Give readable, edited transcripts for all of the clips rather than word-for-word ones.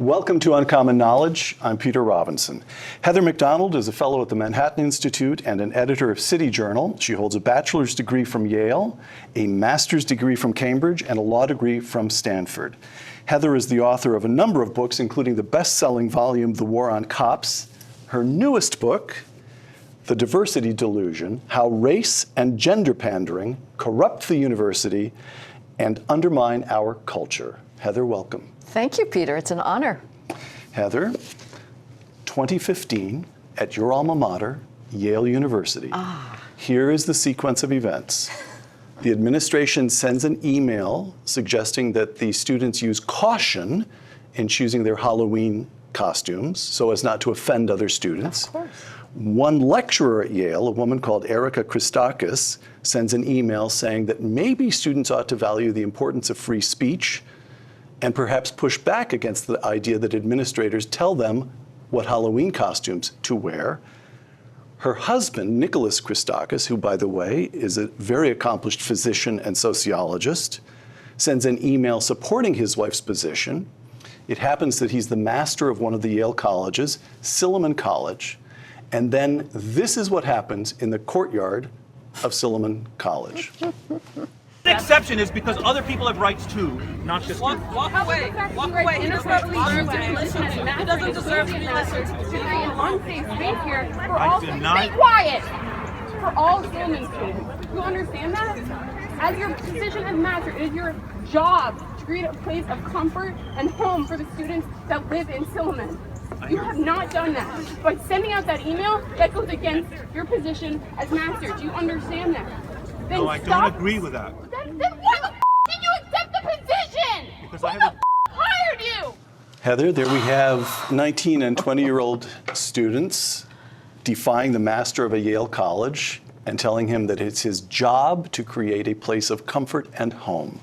Welcome to Uncommon Knowledge. I'm Peter Robinson. Heather McDonald is a fellow at the Manhattan Institute and an editor of City Journal. She holds a bachelor's degree from Yale, a master's degree from Cambridge, and a law degree from Stanford. Heather is the author of a number of books, including the best-selling volume, The War on Cops. Her newest book, The Diversity Delusion, How Race and Gender Pandering Corrupt the University and Undermine Our Culture. Heather, welcome. Thank you, Peter. It's an honor. Heather, 2015, at your alma mater, Yale University. Here is the sequence of events. The administration sends an email suggesting that the students use caution in choosing their Halloween costumes so as not to offend other students. Of course. One lecturer at Yale, a woman called Erica Christakis, sends an email saying that maybe students ought to value the importance of free speech and perhaps push back against the idea that administrators tell them what Halloween costumes to wear. Her husband, Nicholas Christakis, who, by the way, is a very accomplished physician and sociologist, sends an email supporting his wife's position. It happens that he's the master of one of the Yale colleges, Silliman College, and then this is what happens in the courtyard of Silliman College. The exception is because other people have rights too, not just you. Walk away. Walk away. He doesn't deserve to be listened to. Create an unsafe space here for I all deny- Stay quiet! For all Silliman students. You understand that? As your position as master, it is your job to create a place of comfort and home for the students that live in Silliman. You have not done that. By sending out that email, that goes against your position as master. Do you understand that? Then No, I stop. don't agree with that. Then why the did you accept the position? Because Who I the have hired you? Heather, there we have 19 and 20-year-old students defying the master of a Yale college and telling him that it's his job to create a place of comfort and home.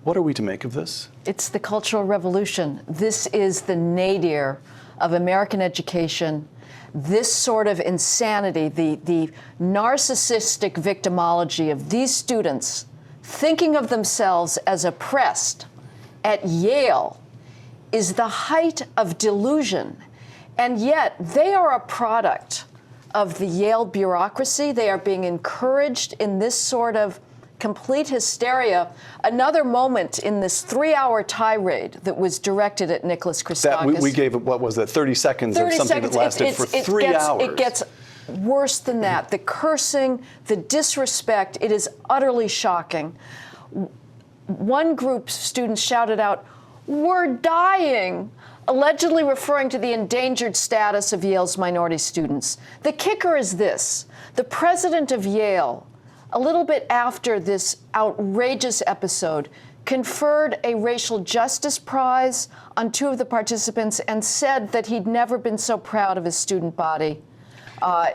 What are we to make of this? It's the Cultural Revolution. This is the nadir of American education. This sort of insanity, the narcissistic victimology of these students thinking of themselves as oppressed at Yale is the height of delusion. And yet they are a product of the Yale bureaucracy. They are being encouraged in this sort of complete hysteria. Another moment in this 3-hour tirade that was directed at Nicholas Christakis. That we gave it, what was that, 30 seconds 30 of something seconds. that lasted for 3 hours. It gets worse than that. The cursing, the disrespect, it is utterly shocking. One group of students shouted out, "We're dying," allegedly referring to the endangered status of Yale's minority students. The kicker is this: the president of Yale, a little bit after this outrageous episode, conferred a racial justice prize on 2 of the participants and said that he'd never been so proud of his student body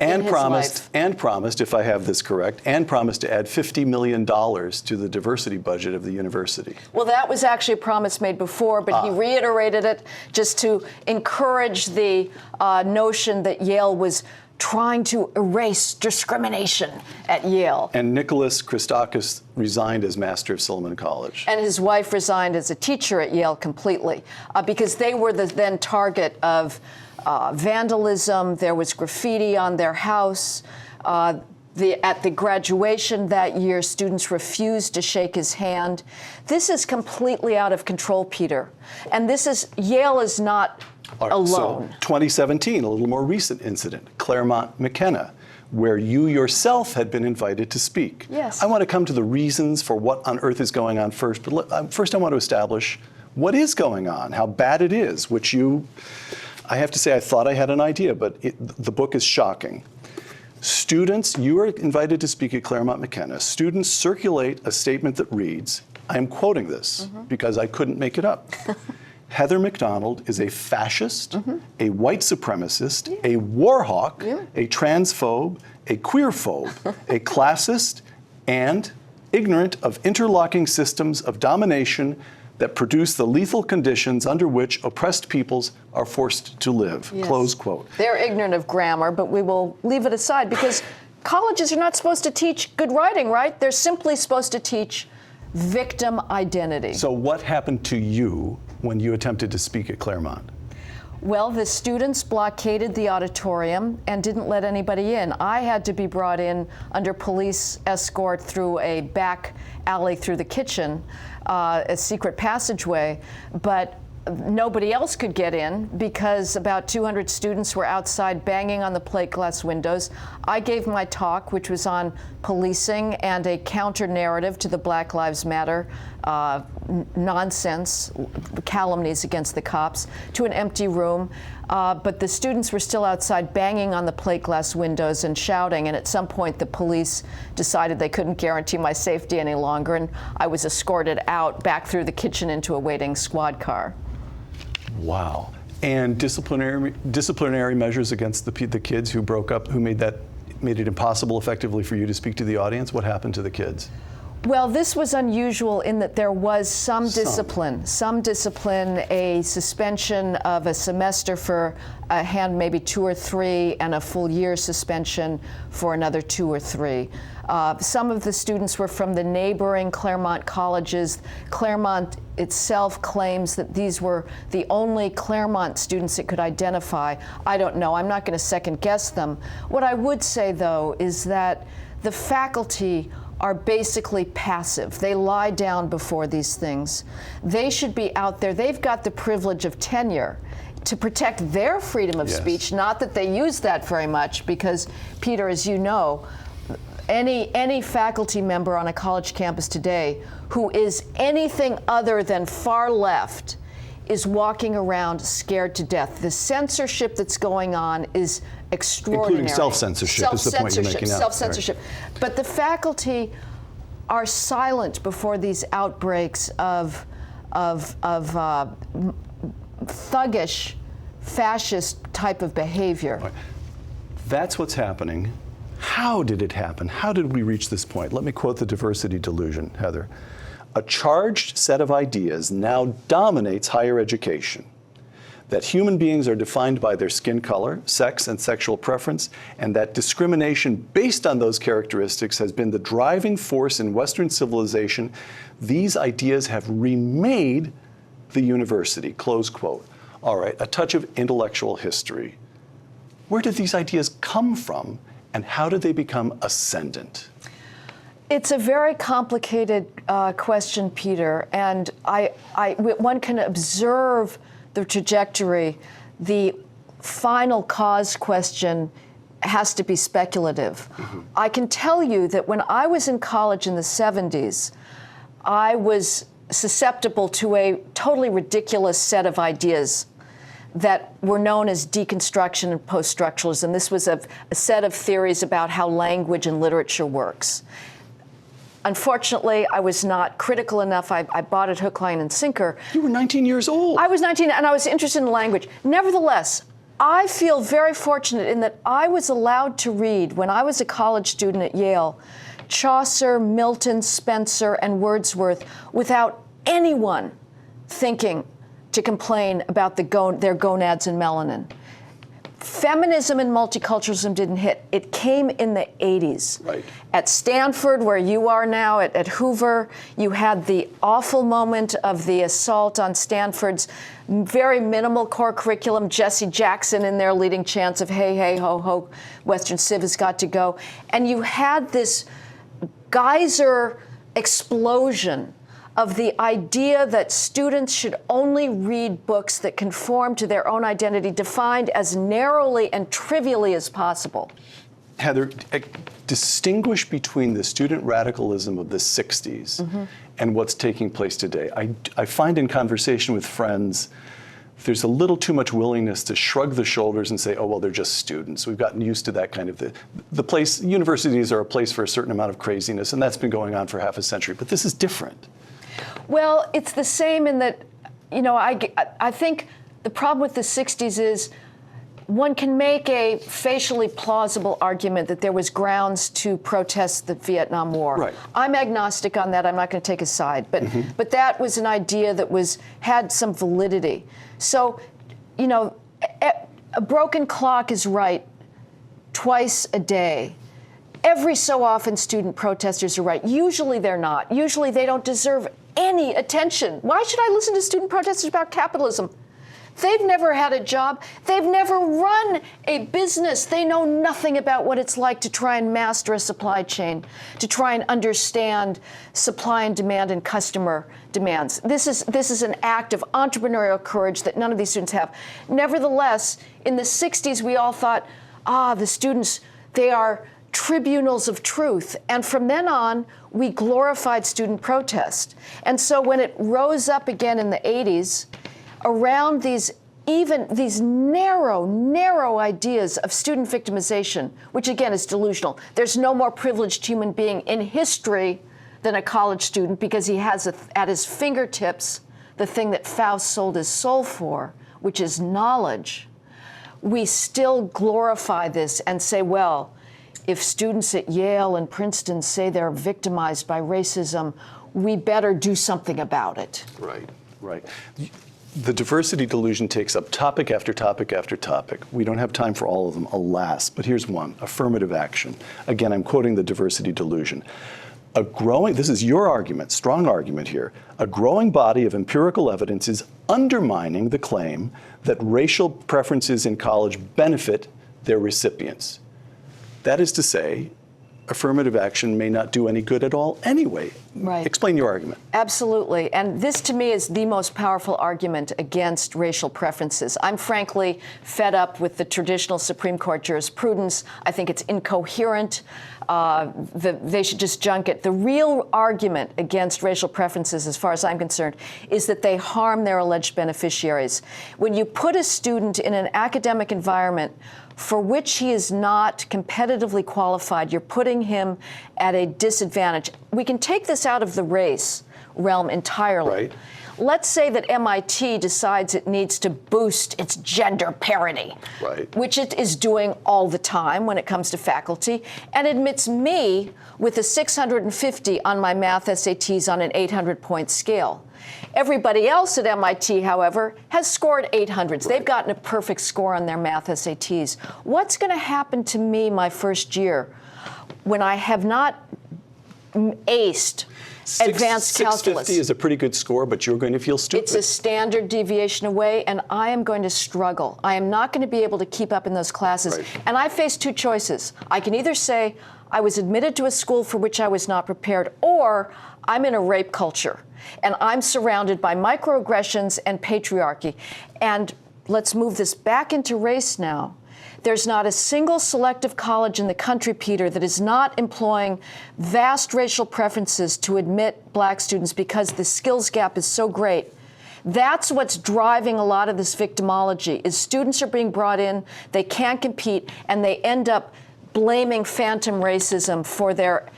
in his life. And promised, if I have this correct, and promised to add $50 million to the diversity budget of the university. Well, that was actually a promise made before, but he reiterated it just to encourage the notion that Yale was trying to erase discrimination at Yale. And Nicholas Christakis resigned as master of Silliman College. And his wife resigned as a teacher at Yale completely because they were the then target of vandalism. There was graffiti on their house. At the graduation that year, students refused to shake his hand. This is completely out of control, Peter. And Yale is not alone. So 2017, a little more recent incident, Claremont, McKenna, where you yourself had been invited to speak. Yes. I want to come to the reasons for what on earth is going on first, but first I want to establish what is going on, how bad it is, which I have to say I thought I had an idea, but the book is shocking. Students, you are invited to speak at Claremont McKenna. Students circulate a statement that reads, I am quoting this because I couldn't make it up. Heather McDonald is a fascist, a white supremacist, a war hawk, a transphobe, a queerphobe, a classist, and ignorant of interlocking systems of domination that produce the lethal conditions under which oppressed peoples are forced to live. Yes. Close quote. They're ignorant of grammar, but we will leave it aside because colleges are not supposed to teach good writing, right? They're simply supposed to teach victim identity. So what happened to you when you attempted to speak at Claremont? Well, the students blockaded the auditorium and didn't let anybody in. I had to be brought in under police escort through a back alley through the kitchen, a secret passageway, but nobody else could get in because about 200 students were outside banging on the plate glass windows. I gave my talk, which was on policing and a counter narrative to the Black Lives Matter nonsense, calumnies against the cops, to an empty room. But the students were still outside banging on the plate glass windows and shouting, and at some point the police decided they couldn't guarantee my safety any longer, and I was escorted out back through the kitchen into a waiting squad car. Wow. And disciplinary measures against the kids who broke up, who made it impossible effectively for you to speak to the audience? What happened to the kids? Well, this was unusual in that there was some discipline, a suspension of a semester for a hand, maybe 2 or 3, and a full year suspension for another 2 or 3. Some of the students were from the neighboring Claremont colleges. Claremont itself claims that these were the only Claremont students it could identify. I don't know. I'm not going to second guess them. What I would say, though, is that the faculty are basically passive. They lie down before these things. They should be out there. They've got the privilege of tenure to protect their freedom of speech, not that they use that very much, because, Peter, as you know, any faculty member on a college campus today who is anything other than far left is walking around scared to death. The censorship that's going on is extraordinary. Including self-censorship is the point you're making now. Self-censorship. Right. But the faculty are silent before these outbreaks of thuggish, fascist type of behavior. Right. That's what's happening. How did it happen? How did we reach this point? Let me quote the Diversity Delusion, Heather. A charged set of ideas now dominates higher education. That human beings are defined by their skin color, sex, and sexual preference, and that discrimination based on those characteristics has been the driving force in Western civilization. These ideas have remade the university, close quote. All right, a touch of intellectual history. Where did these ideas come from, and how did they become ascendant? It's a very complicated question, Peter, and one can observe the trajectory. The final cause question has to be speculative. Mm-hmm. I can tell you that when I was in college in the 70s, I was susceptible to a totally ridiculous set of ideas that were known as deconstruction and post-structuralism. This was a set of theories about how language and literature works. Unfortunately, I was not critical enough. I bought it hook, line, and sinker. You were 19 years old. I was 19, and I was interested in language. Nevertheless, I feel very fortunate in that I was allowed to read, when I was a college student at Yale, Chaucer, Milton, Spencer, and Wordsworth without anyone thinking to complain about their gonads and melanin. Feminism and multiculturalism didn't hit. It came in the 80s. Right. At Stanford, where you are now, at Hoover, you had the awful moment of the assault on Stanford's very minimal core curriculum, Jesse Jackson in there leading chants of hey, hey, ho, ho, Western Civ has got to go. And you had this geyser explosion of the idea that students should only read books that conform to their own identity, defined as narrowly and trivially as possible. Heather, distinguish between the student radicalism of the 60s and what's taking place today. I find in conversation with friends, there's a little too much willingness to shrug the shoulders and say, oh, well, they're just students. We've gotten used to that kind of the place. Universities are a place for a certain amount of craziness, and that's been going on for half a century. But this is different. Well, it's the same in that, I think the problem with the 60s is one can make a facially plausible argument that there was grounds to protest the Vietnam War. Right. I'm agnostic on that. I'm not going to take a side. But that was an idea that had some validity. So, a broken clock is right twice a day. Every so often, student protesters are right. Usually they're not. Usually they don't deserve any attention. Why should I listen to student protesters about capitalism? They've never had a job. They've never run a business. They know nothing about what it's like to try and master a supply chain, to try and understand supply and demand and customer demands. This is an act of entrepreneurial courage that none of these students have. Nevertheless, in the 60s, we all thought, the students, they are tribunals of truth. And from then on, we glorified student protest. And so when it rose up again in the 80s, around these narrow ideas of student victimization, which again is delusional. There's no more privileged human being in history than a college student because he has at his fingertips the thing that Faust sold his soul for, which is knowledge. We still glorify this and say, well, if students at Yale and Princeton say they're victimized by racism, we better do something about it. Right. The diversity delusion takes up topic after topic after topic. We don't have time for all of them, alas, but here's one, affirmative action. Again, I'm quoting the diversity delusion. This is your argument, strong argument here, a growing body of empirical evidence is undermining the claim that racial preferences in college benefit their recipients. That is to say, affirmative action may not do any good at all anyway. Right. Explain your argument. Absolutely. And this, to me, is the most powerful argument against racial preferences. I'm frankly fed up with the traditional Supreme Court jurisprudence. I think it's incoherent. They should just junk it. The real argument against racial preferences, as far as I'm concerned, is that they harm their alleged beneficiaries. When you put a student in an academic environment for which he is not competitively qualified, you're putting him at a disadvantage. We can take this out of the race realm entirely. Right. Let's say that MIT decides it needs to boost its gender parity, right, which it is doing all the time when it comes to faculty, and admits me with a 650 on my math SATs on an 800-point scale. Everybody else at MIT, however, has scored 800s. Right. They've gotten a perfect score on their math SATs. What's going to happen to me my first year when I have not aced advanced calculus? 650 is a pretty good score, but you're going to feel stupid. It's a standard deviation away, and I am going to struggle. I am not going to be able to keep up in those classes. Right. And I face two choices. I can either say I was admitted to a school for which I was not prepared, or I'm in a rape culture, and I'm surrounded by microaggressions and patriarchy. And let's move this back into race now. There's not a single selective college in the country, Peter, that is not employing vast racial preferences to admit black students because the skills gap is so great. That's what's driving a lot of this victimology, is students are being brought in, they can't compete, and they end up blaming phantom racism for their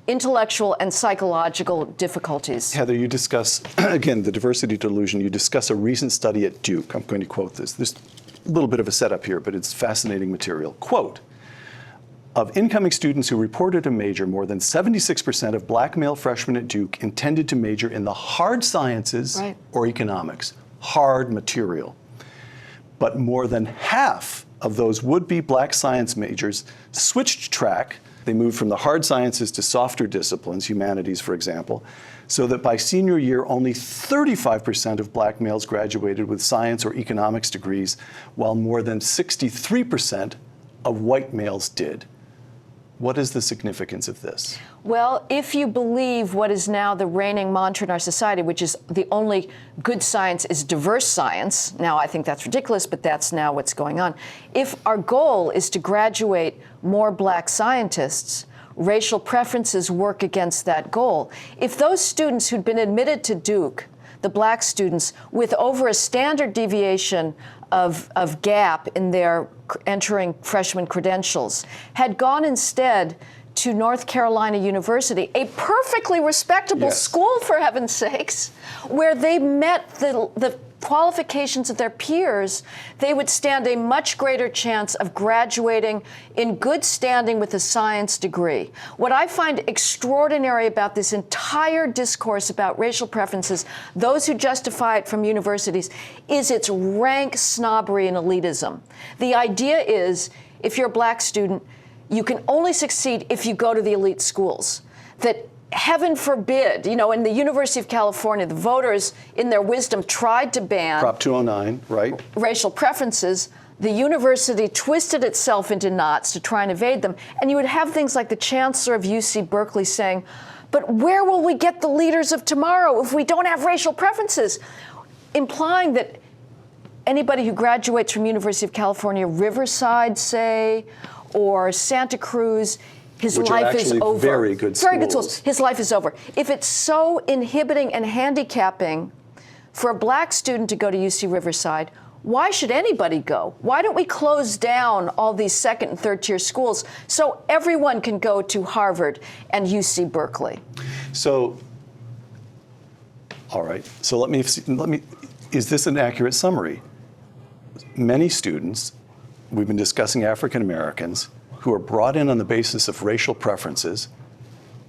intellectual and psychological difficulties. Heather, you discuss, again, the diversity delusion. You discuss a recent study at Duke. I'm going to quote this. There's a little bit of a setup here, but it's fascinating material. Quote, of incoming students who reported a major, more than 76% of black male freshmen at Duke intended to major in the hard sciences right. or economics, hard material. But more than half of those would-be black science majors switched track. They moved from the hard sciences to softer disciplines, humanities, for example, so that by senior year, only 35% of black males graduated with science or economics degrees, while more than 63% of white males did. What is the significance of this? Well, if you believe what is now the reigning mantra in our society, which is the only good science is diverse science, now I think that's ridiculous, but that's now what's going on. If our goal is to graduate more black scientists, racial preferences work against that goal. If those students who'd been admitted to Duke, the black students, with over a standard deviation of gap in their entering freshman credentials, had gone instead to North Carolina University, a perfectly respectable yes. school, for heaven's sakes, where they met the qualifications of their peers, they would stand a much greater chance of graduating in good standing with a science degree. What I find extraordinary about this entire discourse about racial preferences, those who justify it from universities, is its rank snobbery and elitism. The idea is, if you're a black student, you can only succeed if you go to the elite schools. That heaven forbid, in the University of California, the voters, in their wisdom, tried to ban Prop 209, right? racial preferences. The university twisted itself into knots to try and evade them. And you would have things like the chancellor of UC Berkeley saying, but where will we get the leaders of tomorrow if we don't have racial preferences? Implying that anybody who graduates from University of California, Riverside, say, or Santa Cruz, his Which are life is actually over. very good Very good schools. schools. His life is over. If it's so inhibiting and handicapping for a black student to go to UC Riverside, why should anybody go? Why don't we close down all these second and third tier schools so everyone can go to Harvard and UC Berkeley? So, all right. So let me. Is this an accurate summary? Many students, we've been discussing African Americans, who are brought in on the basis of racial preferences,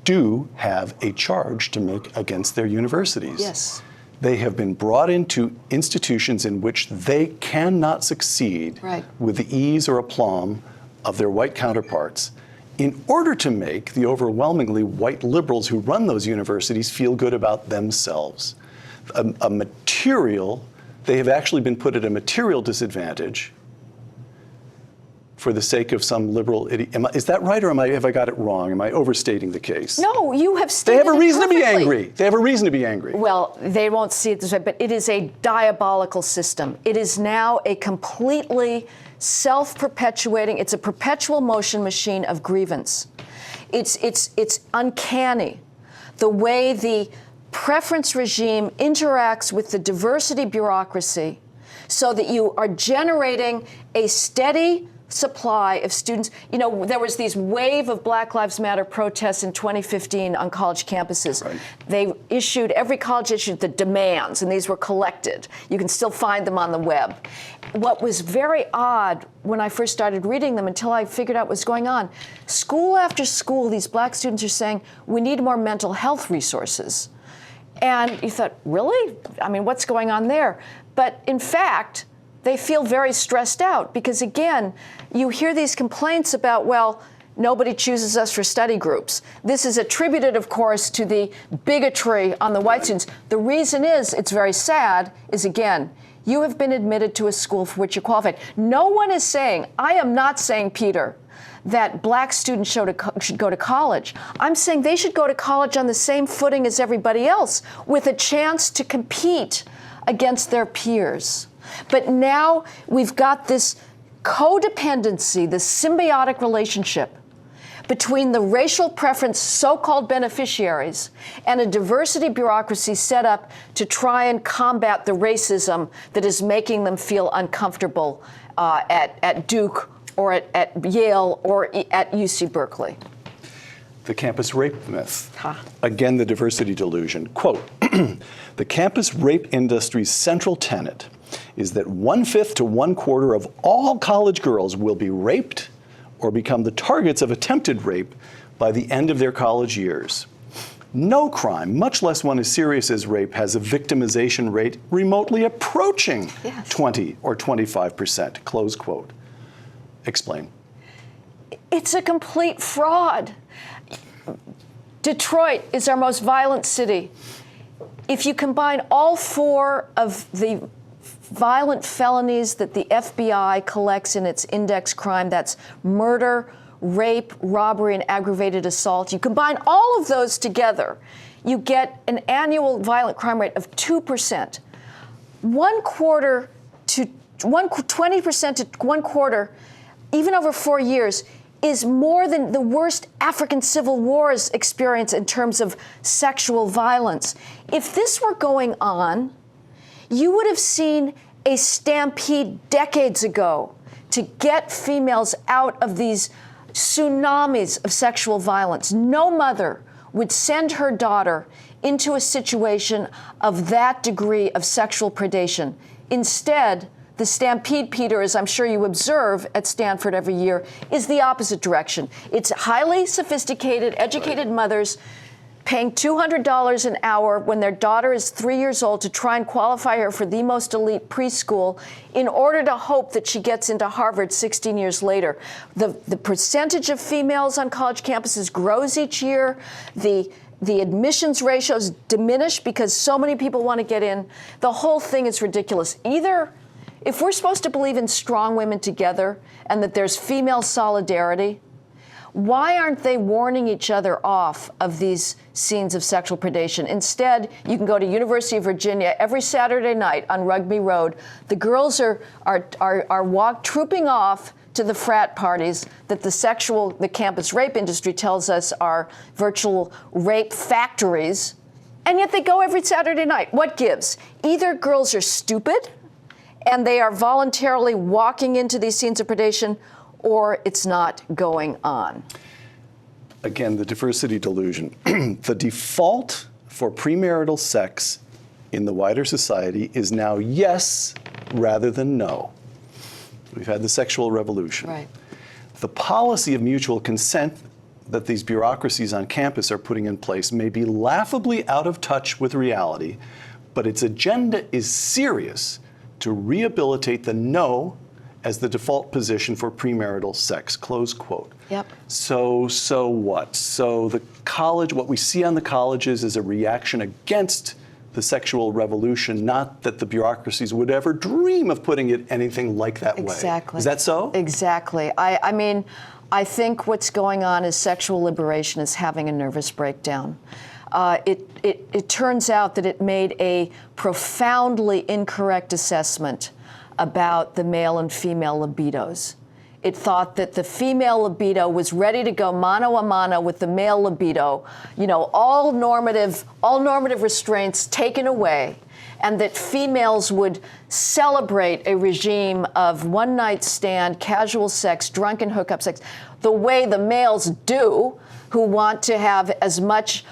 do have a charge to make against their universities. Yes. They have been brought into institutions in which they cannot succeed Right. with the ease or aplomb of their white counterparts in order to make the overwhelmingly white liberals who run those universities feel good about themselves. They have actually been put at a material disadvantage for the sake of some liberal idiot. Is that right, or have I got it wrong? Am I overstating the case? No, you have They stated have a reason it to be perfectly. angry. They have a reason to be angry. Well, they won't see it this way, but it is a diabolical system. It is now a completely self-perpetuating, it's a perpetual motion machine of grievance. It's uncanny the way the preference regime interacts with the diversity bureaucracy so that you are generating a steady supply of students. There was these wave of Black Lives Matter protests in 2015 on college campuses. Right. Every college issued the demands, and these were collected. You can still find them on the web. What was very odd when I first started reading them, until I figured out what was going on, school after school, these black students are saying, we need more mental health resources. And you thought, really? What's going on there? But in fact, they feel very stressed out because, again, you hear these complaints about, well, nobody chooses us for study groups. This is attributed, of course, to the bigotry on the white students. The reason is, it's very sad, is, again, you have been admitted to a school for which you're qualified. No one is saying, I am not saying, Peter, that black students should go to college. I'm saying they should go to college on the same footing as everybody else, with a chance to compete against their peers. But now we've got this codependency, this symbiotic relationship between the racial preference so-called beneficiaries and a diversity bureaucracy set up to try and combat the racism that is making them feel uncomfortable at Duke or at Yale or at UC Berkeley. The campus rape myth. Again, the diversity delusion. Quote, the campus rape industry's central tenet is that 1/5 to 1/4 of all college girls will be raped or become the targets of attempted rape by the end of their college years. No crime, much less one as serious as rape, has a victimization rate remotely approaching 20 or 25%, close quote. Explain. It's a complete fraud. Detroit is our most violent city. If you combine all 4 of the violent felonies that the FBI collects in its index crime, that's murder, rape, robbery, and aggravated assault, you combine all of those together, you get an annual violent crime rate of 2%. 1/4 to 20% to 1/4, even over 4 years, is more than the worst African civil wars experience in terms of sexual violence. If this were going on, you would have seen a stampede decades ago to get females out of these tsunamis of sexual violence. No mother would send her daughter into a situation of that degree of sexual predation. Instead, the stampede, Peter, as I'm sure you observe at Stanford every year, is the opposite direction. It's highly sophisticated, educated mothers paying $200 an hour when their daughter is 3 years old to try and qualify her for the most elite preschool in order to hope that she gets into Harvard 16 years later. The percentage of females on college campuses grows each year. The admissions ratios diminish because so many people want to get in. The whole thing is ridiculous. Either, if we're supposed to believe in strong women together and that there's female solidarity, why aren't they warning each other off of these scenes of sexual predation? Instead, you can go to University of Virginia every Saturday night on Rugby Road. The girls are trooping off to the frat parties that the campus rape industry tells us are virtual rape factories, and yet they go every Saturday night. What gives? Either girls are stupid and they are voluntarily walking into these scenes of predation, or it's not going on. Again, the diversity delusion. The default for premarital sex in the wider society is now yes rather than no. We've had the sexual revolution. Right. The policy of mutual consent that these bureaucracies on campus are putting in place may be laughably out of touch with reality, but its agenda is serious to rehabilitate the no as the default position for premarital sex, close quote. Yep. So what? So the college, what we see on the colleges is a reaction against the sexual revolution, not that the bureaucracies would ever dream of putting it anything like that way. Exactly. Is that so? Exactly. I mean, I think what's going on is sexual liberation is having a nervous breakdown. It turns out that it made a profoundly incorrect assessment about the male and female libidos. It thought that the female libido was ready to go mano a mano with the male libido, all normative restraints taken away, and that females would celebrate a regime of one-night stand, casual sex, drunken hookup sex, the way the males do, who want to have as much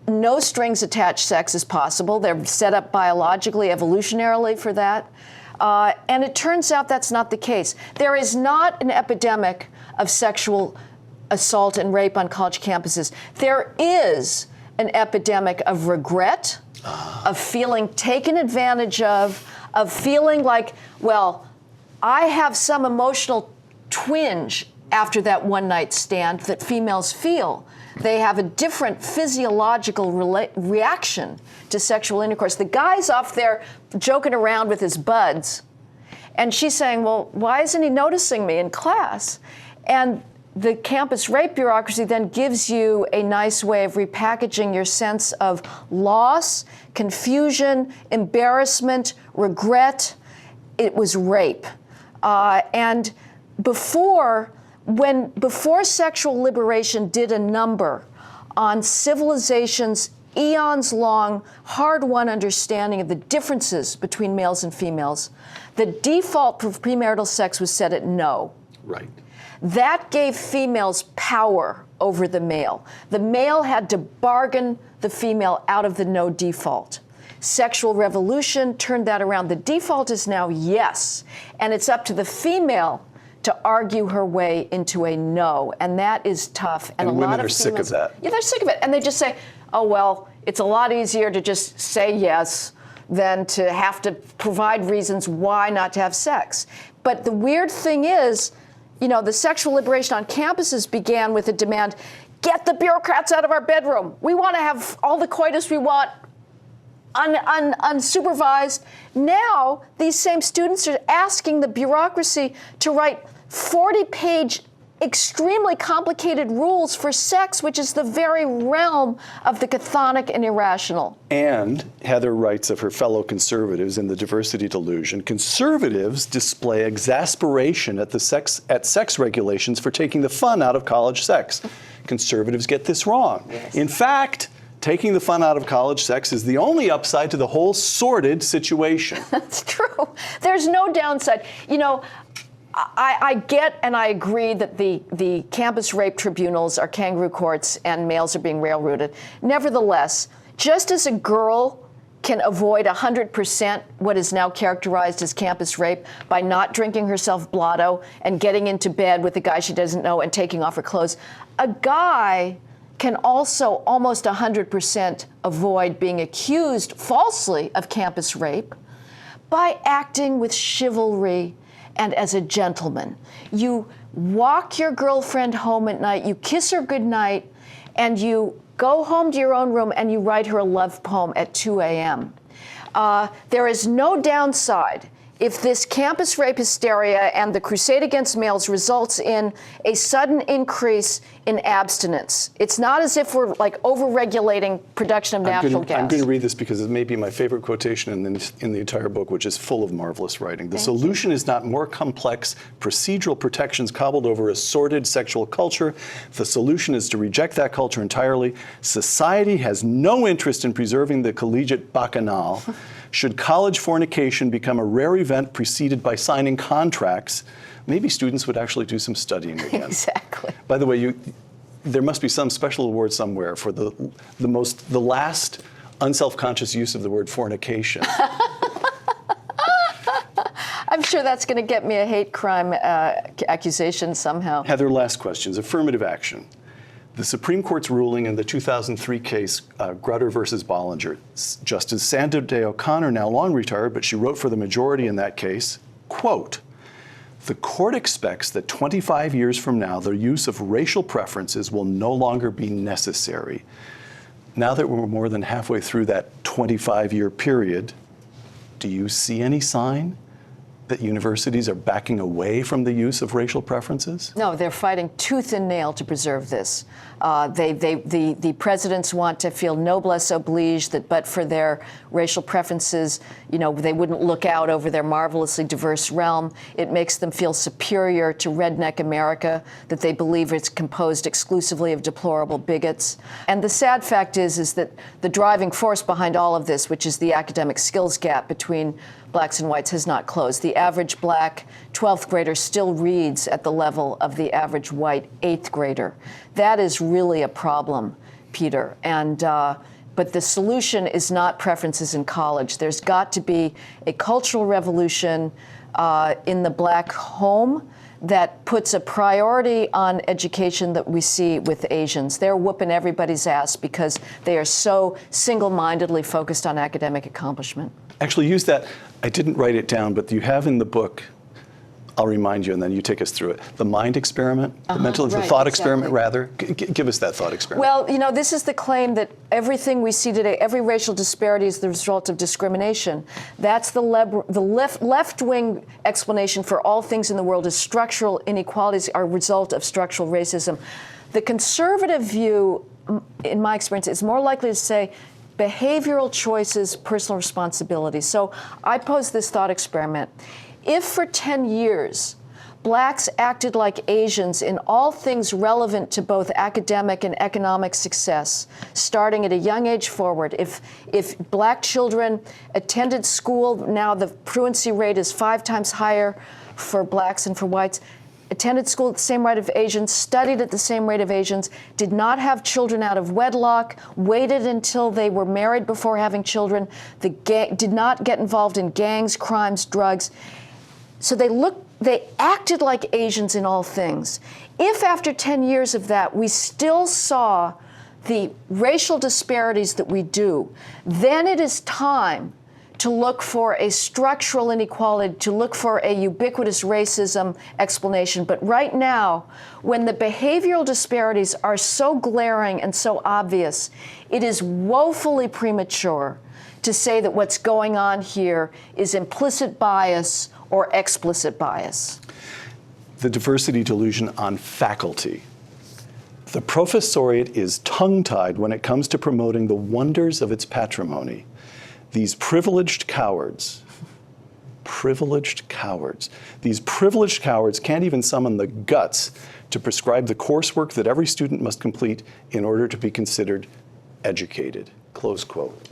no strings attached sex as possible. They're set up biologically, evolutionarily for that. And it turns out that's not the case. There is not an epidemic of sexual assault and rape on college campuses. There is an epidemic of regret, of feeling taken advantage of feeling like, well, I have some emotional twinge after that one-night stand that females feel. They have a different physiological reaction to sexual intercourse. The guy's off there joking around with his buds, and she's saying, well, why isn't he noticing me in class? And the campus rape bureaucracy then gives you a nice way of repackaging your sense of loss, confusion, embarrassment, regret. It was rape. And before sexual liberation did a number on civilization's eons-long, hard-won understanding of the differences between males and females, the default for premarital sex was set at no. Right. That gave females power over the male. The male had to bargain the female out of the no default. Sexual revolution turned that around. The default is now yes, and it's up to the female to argue her way into a no, and that is tough. And a women lot of are sick of that. Yeah, they're sick of it, and they just say, oh, well, it's a lot easier to just say yes than to have to provide reasons why not to have sex. But the weird thing is, the sexual liberation on campuses began with a demand, get the bureaucrats out of our bedroom. We want to have all the coitus we want unsupervised. Now, these same students are asking the bureaucracy to write 40-page, extremely complicated rules for sex, which is the very realm of the chthonic and irrational. And Heather writes of her fellow conservatives in the Diversity Delusion, conservatives display exasperation at sex regulations for taking the fun out of college sex. Conservatives get this wrong. Yes. In fact, taking the fun out of college sex is the only upside to the whole sordid situation. That's true. There's no downside. I get and I agree that the campus rape tribunals are kangaroo courts and males are being railroaded. Nevertheless, just as a girl can avoid 100% what is now characterized as campus rape by not drinking herself blotto and getting into bed with a guy she doesn't know and taking off her clothes, a guy can also almost 100% avoid being accused falsely of campus rape by acting with chivalry and as a gentleman. You walk your girlfriend home at night, you kiss her goodnight, and you go home to your own room and you write her a love poem at 2 a.m. There is no downside if this campus rape hysteria and the crusade against males results in a sudden increase in abstinence. It's not as if we're like over-regulating production of natural gas. I'm going to read this because it may be my favorite quotation in the entire book, which is full of marvelous writing. The solution is not more complex procedural protections cobbled over a sordid sexual culture. The solution is to reject that culture entirely. Society has no interest in preserving the collegiate bacchanal. Should college fornication become a rare event preceded by signing contracts, maybe students would actually do some studying again. Exactly. By the way, there must be some special award somewhere for the last unselfconscious use of the word fornication. I'm sure that's going to get me a hate crime accusation somehow. Heather, last questions. Affirmative action. The Supreme Court's ruling in the 2003 case, Grutter versus Bollinger, Justice Sandra Day O'Connor, now long retired, but she wrote for the majority in that case, quote, "The court expects that 25 years from now, the use of racial preferences will no longer be necessary." Now that we're more than halfway through that 25-year period, do you see any sign that universities are backing away from the use of racial preferences? No, they're fighting tooth and nail to preserve this. The presidents want to feel noblesse oblige, that but for their racial preferences, they wouldn't look out over their marvelously diverse realm. It makes them feel superior to redneck America, that they believe it's composed exclusively of deplorable bigots. And the sad fact is that the driving force behind all of this, which is the academic skills gap between blacks and whites, has not closed. The average black 12th grader still reads at the level of the average white 8th grader. That is really a problem, Peter. And but the solution is not preferences in college. There's got to be a cultural revolution in the black home that puts a priority on education that we see with Asians. They're whooping everybody's ass because they are so single-mindedly focused on academic accomplishment. Actually, use that. I didn't write it down, but you have in the book, I'll remind you, and then you take us through it, the mind experiment, the thought experiment, rather. Give us that thought experiment. Well, this is the claim that everything we see today, every racial disparity is the result of discrimination. That's the left-wing explanation for all things in the world is structural inequalities are a result of structural racism. The conservative view, in my experience, is more likely to say behavioral choices, personal responsibility. So I pose this thought experiment. If for 10 years, blacks acted like Asians in all things relevant to both academic and economic success, starting at a young age forward, if black children attended school, now the truancy rate is 5 times higher for blacks and for whites, attended school at the same rate of Asians, studied at the same rate of Asians, did not have children out of wedlock, waited until they were married before having children, did not get involved in gangs, crimes, drugs. So they acted like Asians in all things. If after 10 years of that, we still saw the racial disparities that we do, then it is time to look for a structural inequality, to look for a ubiquitous racism explanation. But right now, when the behavioral disparities are so glaring and so obvious, it is woefully premature to say that what's going on here is implicit bias or explicit bias. The diversity delusion on faculty. The professoriate is tongue-tied when it comes to promoting the wonders of its patrimony. These privileged cowards can't even summon the guts to prescribe the coursework that every student must complete in order to be considered educated. Close quote.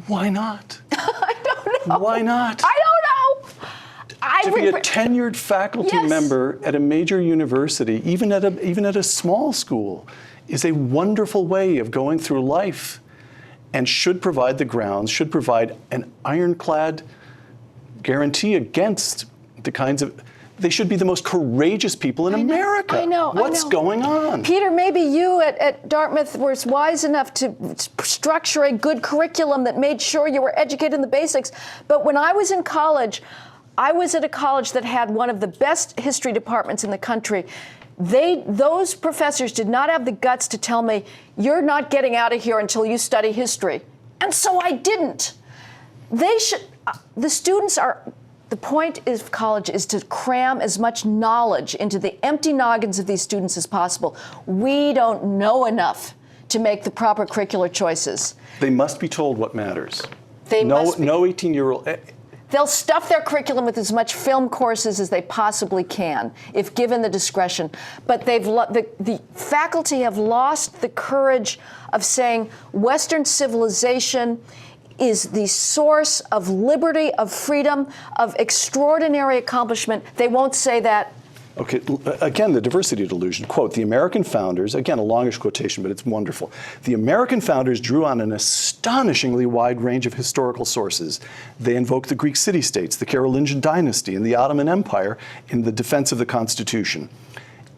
Why not? I don't know. Why not? I don't know. To be a tenured faculty member at a major university, even at a small school, is a wonderful way of going through life and should provide the grounds, should provide an ironclad guarantee against the kinds of They should be the most courageous people in America. I know. What's going on? Peter, maybe you at Dartmouth were wise enough to structure a good curriculum that made sure you were educated in the basics. But when I was in college, I was at a college that had one of the best history departments in the country. Those professors did not have the guts to tell me, you're not getting out of here until you study history. And so I didn't. The students are, the point of college is to cram as much knowledge into the empty noggins of these students as possible. We don't know enough to make the proper curricular choices. They must be told what matters. No 18-year-old. They'll stuff their curriculum with as much film courses as they possibly can, if given the discretion. But the faculty have lost the courage of saying Western civilization is the source of liberty, of freedom, of extraordinary accomplishment. They won't say that. Okay, again, the diversity delusion. Quote, the American founders, again, a longish quotation, but it's wonderful. The American founders drew on an astonishingly wide range of historical sources. They invoked the Greek city-states, the Carolingian dynasty, and the Ottoman Empire in the defense of the Constitution.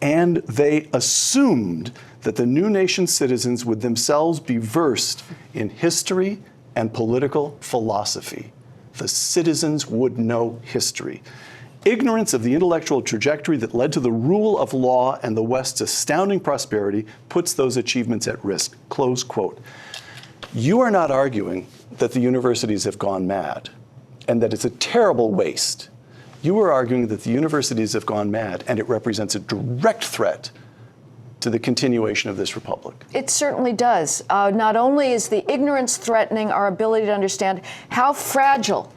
And they assumed that the new nation's citizens would themselves be versed in history and political philosophy. The citizens would know history. Ignorance of the intellectual trajectory that led to the rule of law and the West's astounding prosperity puts those achievements at risk. Close quote. You are not arguing that the universities have gone mad and that it's a terrible waste. You are arguing that the universities have gone mad and it represents a direct threat to the continuation of this republic. It certainly does. Not only is the ignorance threatening our ability to understand how fragile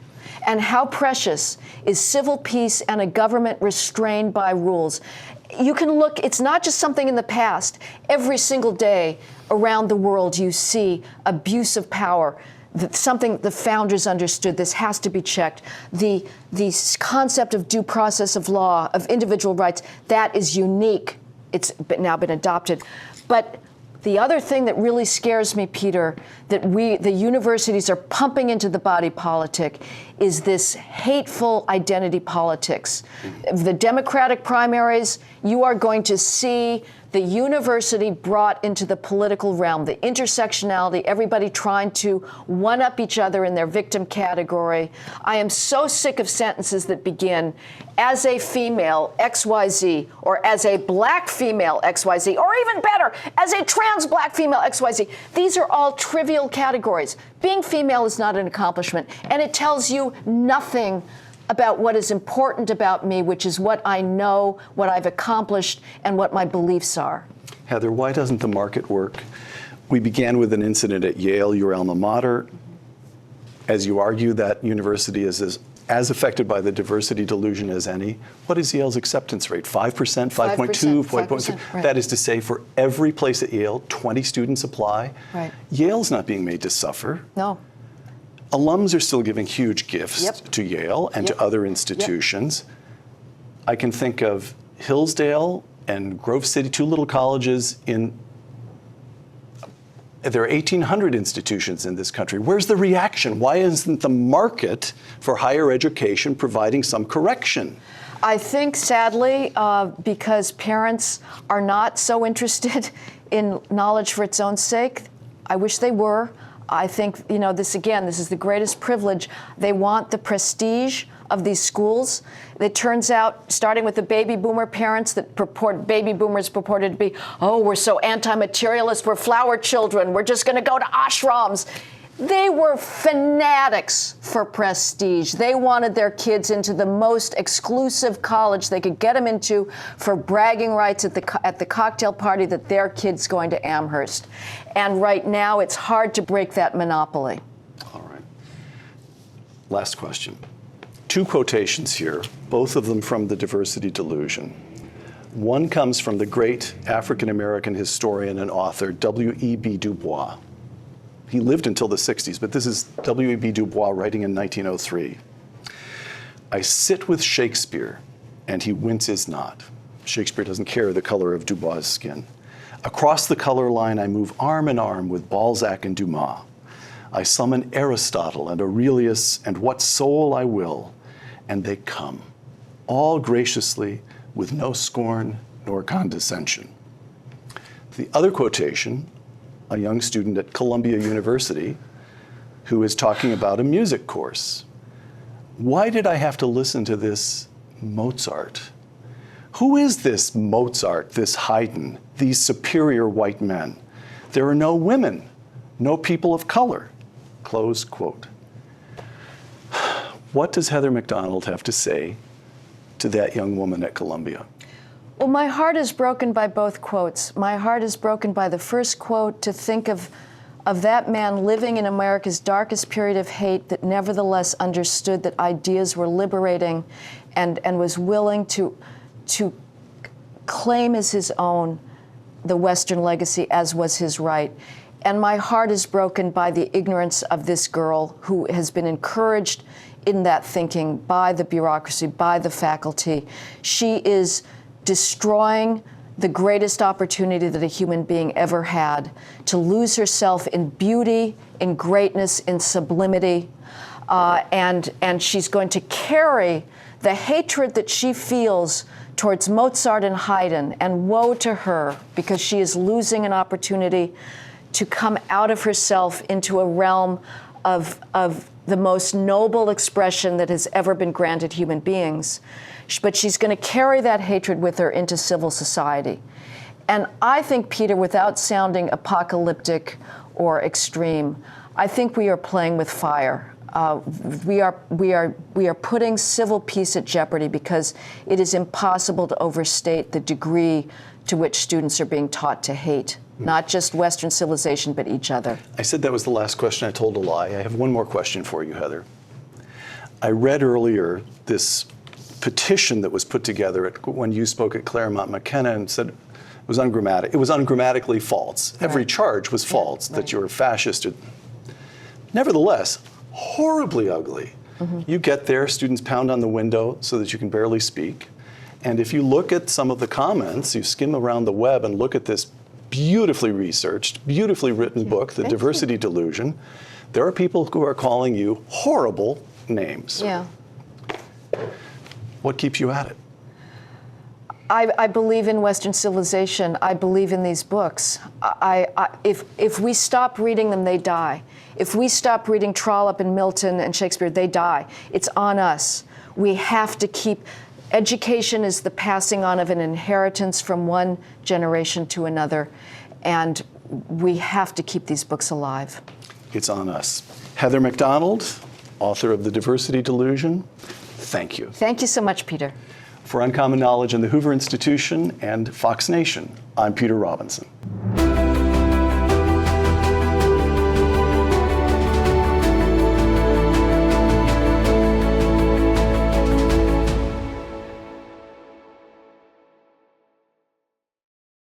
and how precious is civil peace and a government restrained by rules. You can look, it's not just something in the past. Every single day around the world you see abuse of power. Something the founders understood, this has to be checked. The concept of due process of law, of individual rights, that is unique. It's now been adopted. But the other thing that really scares me, Peter, that the universities are pumping into the body politic is this hateful identity politics. The Democratic primaries, you are going to see the university brought into the political realm, the intersectionality, everybody trying to one-up each other in their victim category. I am so sick of sentences that begin, as a female XYZ, or as a black female XYZ, or even better, as a trans black female XYZ. These are all trivial categories. Being female is not an accomplishment, and it tells you nothing about what is important about me, which is what I know, what I've accomplished, and what my beliefs are. Heather, why doesn't the market work? We began with an incident at Yale, your alma mater. As you argue, that university is as affected by the diversity delusion as any. What is Yale's acceptance rate? 5%, 5.2, 5.3? Right. That is to say, for every place at Yale, 20 students apply. Right. Yale's not being made to suffer. No. Alums are still giving huge gifts Yep. to Yale and Yep. to other institutions. I can think of Hillsdale and Grove City, two little colleges there are 1,800 institutions in this country. Where's the reaction? Why isn't the market for higher education providing some correction? I think, sadly, because parents are not so interested in knowledge for its own sake. I wish they were. I think, this is the greatest privilege. They want the prestige of these schools. It turns out, starting with the baby boomer parents baby boomers purported to be, oh, we're so anti-materialist, we're flower children, we're just gonna go to ashrams. They were fanatics for prestige. They wanted their kids into the most exclusive college they could get them into for bragging rights at the cocktail party that their kid's going to Amherst. And right now, it's hard to break that monopoly. All right. Last question. Two quotations here, both of them from the Diversity Delusion. One comes from the great African-American historian and author, W.E.B. Du Bois. He lived until the 60s, but this is W.E.B. Du Bois writing in 1903. I sit with Shakespeare, and he winces not. Shakespeare doesn't care the color of Du Bois' skin. Across the color line, I move arm in arm with Balzac and Dumas. I summon Aristotle and Aurelius and what soul I will, and they come. all graciously, with no scorn nor condescension. The other quotation, a young student at Columbia University who is talking about a music course. Why did I have to listen to this Mozart? Who is this Mozart, this Haydn, these superior white men? There are no women, no people of color, close quote. What does Heather McDonald have to say to that young woman at Columbia? Well, my heart is broken by both quotes. My heart is broken by the first quote, to think of that man living in America's darkest period of hate that nevertheless understood that ideas were liberating and was willing to claim as his own the Western legacy, as was his right. And my heart is broken by the ignorance of this girl who has been encouraged in that thinking by the bureaucracy, by the faculty. She is destroying the greatest opportunity that a human being ever had, to lose herself in beauty, in greatness, in sublimity. And she's going to carry the hatred that she feels towards Mozart and Haydn, and woe to her, because she is losing an opportunity to come out of herself into a realm of the most noble expression that has ever been granted human beings. But she's going to carry that hatred with her into civil society. And I think, Peter, without sounding apocalyptic or extreme, I think we are playing with fire. We are putting civil peace at jeopardy, because it is impossible to overstate the degree to which students are being taught to hate, not just Western civilization, but each other. I said that was the last question. I told a lie. I have one more question for you, Heather. I read earlier this petition that was put together when you spoke at Claremont, McKenna, and said it was ungrammatic. It was ungrammatically false. Right. Every charge was false, that you were fascist. Nevertheless, horribly ugly. Mm-hmm. You get there, students pound on the window so that you can barely speak. And if you look at some of the comments, you skim around the web and look at this beautifully researched, beautifully written book, The Diversity Delusion, there are people who are calling you horrible names. Yeah. What keeps you at it? I believe in Western civilization. I believe in these books. If we stop reading them, they die. If we stop reading Trollope and Milton and Shakespeare, they die. It's on us. We have to keep. Education is the passing on of an inheritance from one generation to another, and we have to keep these books alive. It's on us. Heather McDonald, author of The Diversity Delusion, thank you. Thank you so much, Peter. For Uncommon Knowledge and the Hoover Institution and Fox Nation, I'm Peter Robinson.